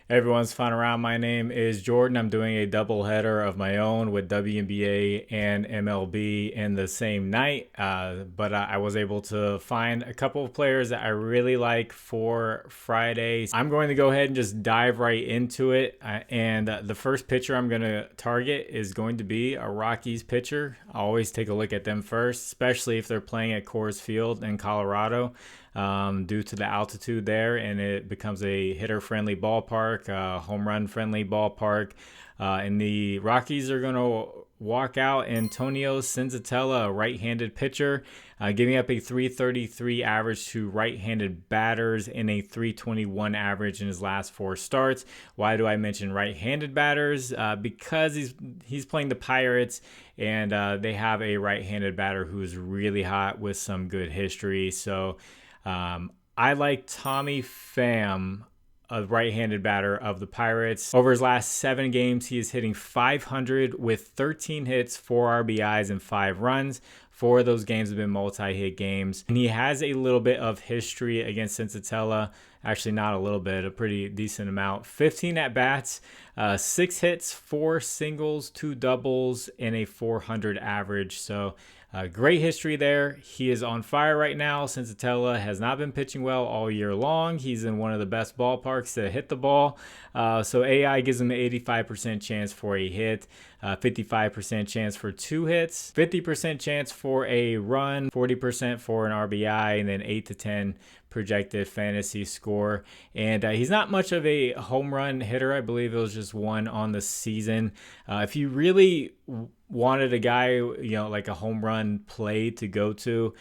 Everyone's fun around. My name is Jordan. I'm doing a double header of my own with WNBA and MLB in the same night. But I was able to find a couple of players that I really like for Friday. I'm going to go ahead and just dive right into it. The first pitcher I'm going to target is going to be a Rockies pitcher. I always take a look at them first, especially if they're playing at Coors Field in Colorado. Due to the altitude there, and it becomes a hitter-friendly ballpark, home run-friendly ballpark. And the Rockies are going to walk out Antonio Senzatella, a right-handed pitcher, giving up a 333 average to right-handed batters and a 321 average in his last 4 starts. Why do I mention right-handed batters? Because he's playing the Pirates, and they have a right-handed batter who's really hot with some good history. So I like Tommy Pham, a right-handed batter of the Pirates. Over his last 7 games, he is hitting .500 with 13 hits, 4 RBIs, and 5 runs. 4 of those games have been multi-hit games. And he has a little bit of history against Senzatella. Actually, not a little bit, a pretty decent amount. 15 at-bats, 6 hits, 4 singles, 2 doubles, and a .400 average. So great history there. He is on fire right now. Senzatella has not been pitching well all year long. He's in one of the best ballparks to hit the ball. So AI gives him an 85% chance for a hit, 55% chance for 2 hits, 50% chance for a run, 40% for an RBI, and then 8 to 10 projected fantasy score. And he's not much of a home run hitter. I believe it was just 1 on the season. If you really wanted a guy, like a home run play to go to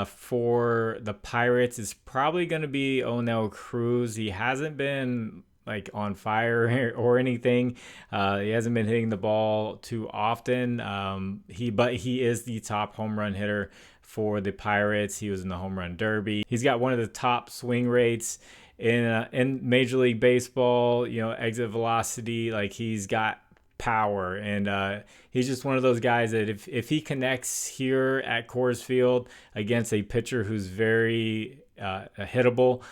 for the Pirates, is probably going to be De Cruz. He hasn't been like on fire or anything. He hasn't been hitting the ball too often. But he is the top home run hitter for the Pirates. He was in the home run derby. He's got one of the top swing rates in Major League Baseball. Exit velocity, like he's got power, and he's just one of those guys that if he connects here at Coors Field against a pitcher who's very hittable,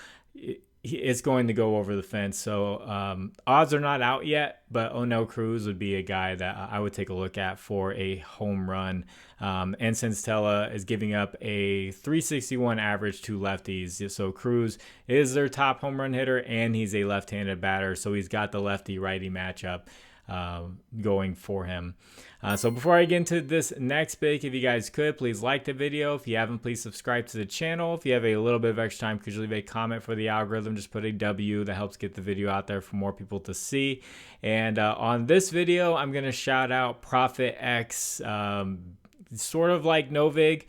it's going to go over the fence. So odds are not out yet, but De Cruz would be a guy that I would take a look at for a home run. And Senzatella is giving up a 361 average to lefties. So Cruz is their top home run hitter, and he's a left-handed batter. So he's got the lefty-righty matchup going for him. So before I get into this next pick, if you guys could, please like the video. If you haven't, please subscribe to the channel. If you have a little bit of extra time, could you leave a comment for the algorithm? Just put a W. That helps get the video out there for more people to see. And on this video, I'm going to shout out ProphetX, sort of like Novig.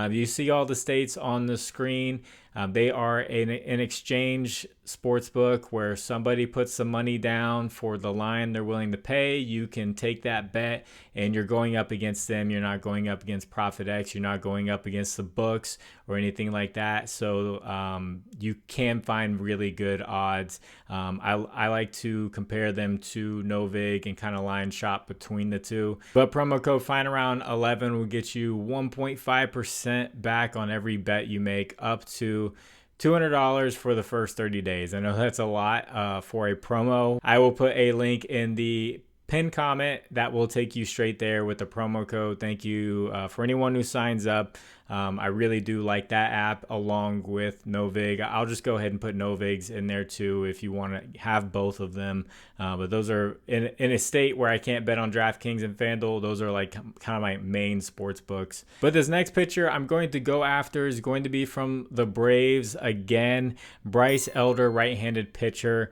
You see all the states on the screen. They are an exchange sportsbook where somebody puts some money down for the line they're willing to pay. You can take that bet, and you're going up against them. You're not going up against ProphetX. You're not going up against the books or anything like that. So you can find really good odds. I like to compare them to Novig and kind of line shop between the two. But promo code FINDAROUND11 will get you 1.5% back on every bet you make, up to $200 for the first 30 days. I know that's a lot for a promo. I will put a link in the pinned comment that will take you straight there with the promo code. Thank you for anyone who signs up. I really do like that app along with Novig. I'll just go ahead and put Novig's in there too if you want to have both of them. But those are in a state where I can't bet on DraftKings and Fanduel. Those are like kind of my main sports books. But this next pitcher I'm going to go after is going to be from the Braves again. Bryce Elder, right-handed pitcher.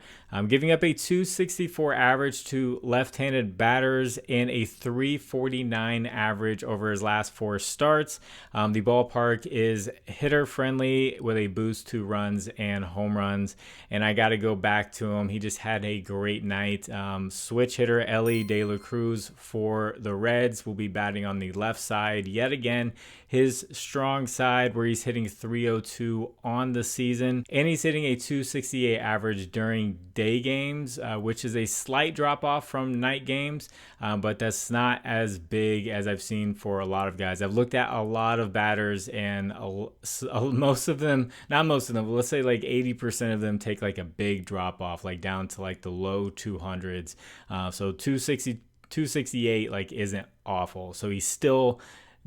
Giving up a 264 average to left-handed batters and a 349 average over his last 4 starts. The ballpark is hitter friendly with a boost to runs and home runs, and I got to go back to him. He just had a great night. Switch hitter Elly De La Cruz for the Reds will be batting on the left side yet again. His strong side, where he's hitting 302 on the season, and he's hitting a 268 average during day games, which is a slight drop off from night games, but that's not as big as I've seen for a lot of guys. I've looked at a lot of batters batters, and most of them, not most of them, but let's say like 80% of them take like a big drop off, like down to like the low 200s. So 260, 268 like isn't awful. So he's still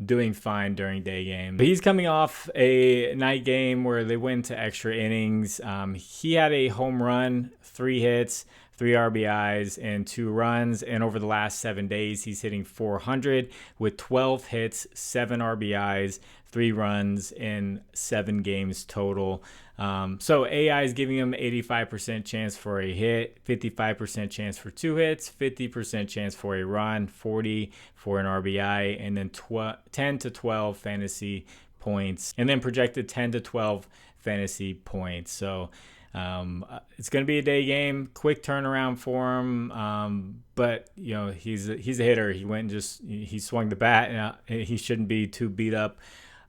doing fine during day game. But he's coming off a night game where they went to extra innings. He had a home run, 3 hits, 3 RBIs, and 2 runs. And over the last 7 days, he's hitting 400 with 12 hits, 7 RBIs, 3 runs in 7 games total. So AI is giving him 85% chance for a hit, 55% chance for 2 hits, 50% chance for a run, 40 for an RBI, and then 10 to 12 fantasy points, and then projected 10 to 12 fantasy points. So it's going to be a day game, quick turnaround for him. But you know, he's a hitter. He went and he swung the bat, and he shouldn't be too beat up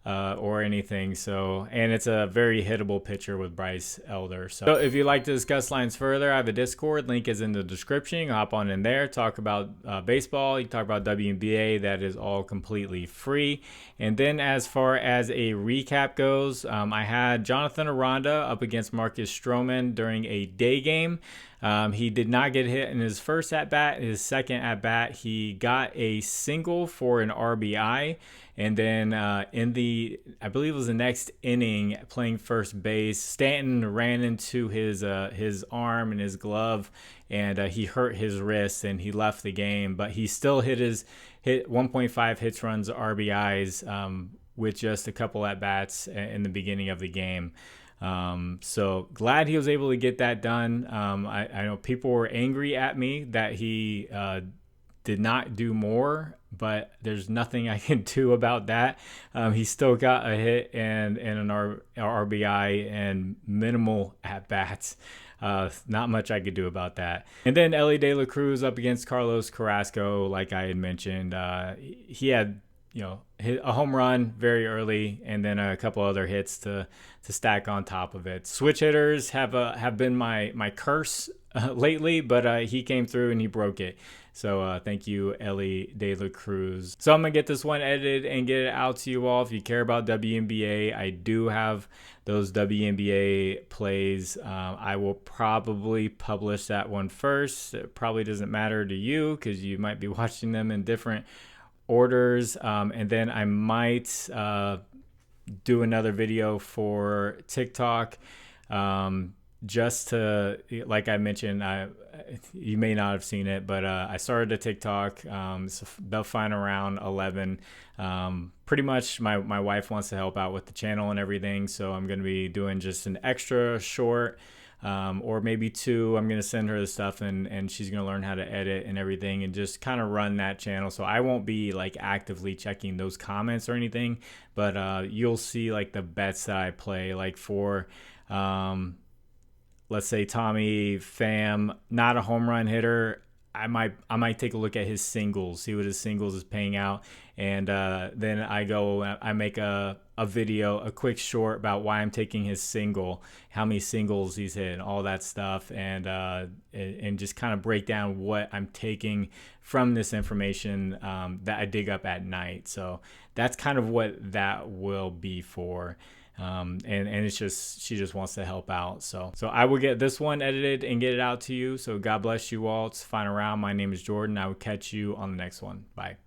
or anything. So, and it's a very hittable pitcher with Bryce Elder. So if you'd like to discuss lines further, I have a Discord. Link is in the description. Hop on in there. Talk about baseball. You talk about WNBA. That is all completely free. And then as far as a recap goes, I had Jonathan Aranda up against Marcus Stroman during a day game. He did not get hit in his first at-bat. His second at-bat, he got a single for an RBI. And then in the, I believe it was the next inning, playing first base, Stanton ran into his arm and his glove, and he hurt his wrist, and he left the game. But he still hit 1.5 hits, runs, RBIs with just a couple at-bats in the beginning of the game. So glad he was able to get that done. I know people were angry at me that he did not do more, but there's nothing I can do about that. He still got a hit and an RBI and minimal at bats. Not much I could do about that. And then Elly De La Cruz up against Carlos Carrasco, like I had mentioned. He had, you know, hit a home run very early, and then a couple other hits to stack on top of it. Switch hitters have been my curse lately, but he came through and he broke it. So thank you, Elly De La Cruz. So I'm gonna get this one edited and get it out to you all. If you care about WNBA, I do have those WNBA plays. I will probably publish that one first. It probably doesn't matter to you because you might be watching them in different orders, and then I might do another video for TikTok, just to, like I mentioned, you may not have seen it, but I started a TikTok. So they'll find around 11. Pretty much my wife wants to help out with the channel and everything, so I'm going to be doing just an extra short, or maybe 2. I'm going to send her the stuff, and she's going to learn how to edit and everything and just kind of run that channel. So I won't be like actively checking those comments or anything, but you'll see like the bets that I play, like for let's say Tommy Pham, not a home run hitter. I might take a look at his singles, see what his singles is paying out, and then I make a video, a quick short about why I'm taking his single, how many singles he's hit, and all that stuff, and just kind of break down what I'm taking from this information that I dig up at night. So that's kind of what that will be for. And it's just, she just wants to help out. So I will get this one edited and get it out to you. So God bless you all. It's fine around. My name is Jordan. I will catch you on the next one. Bye.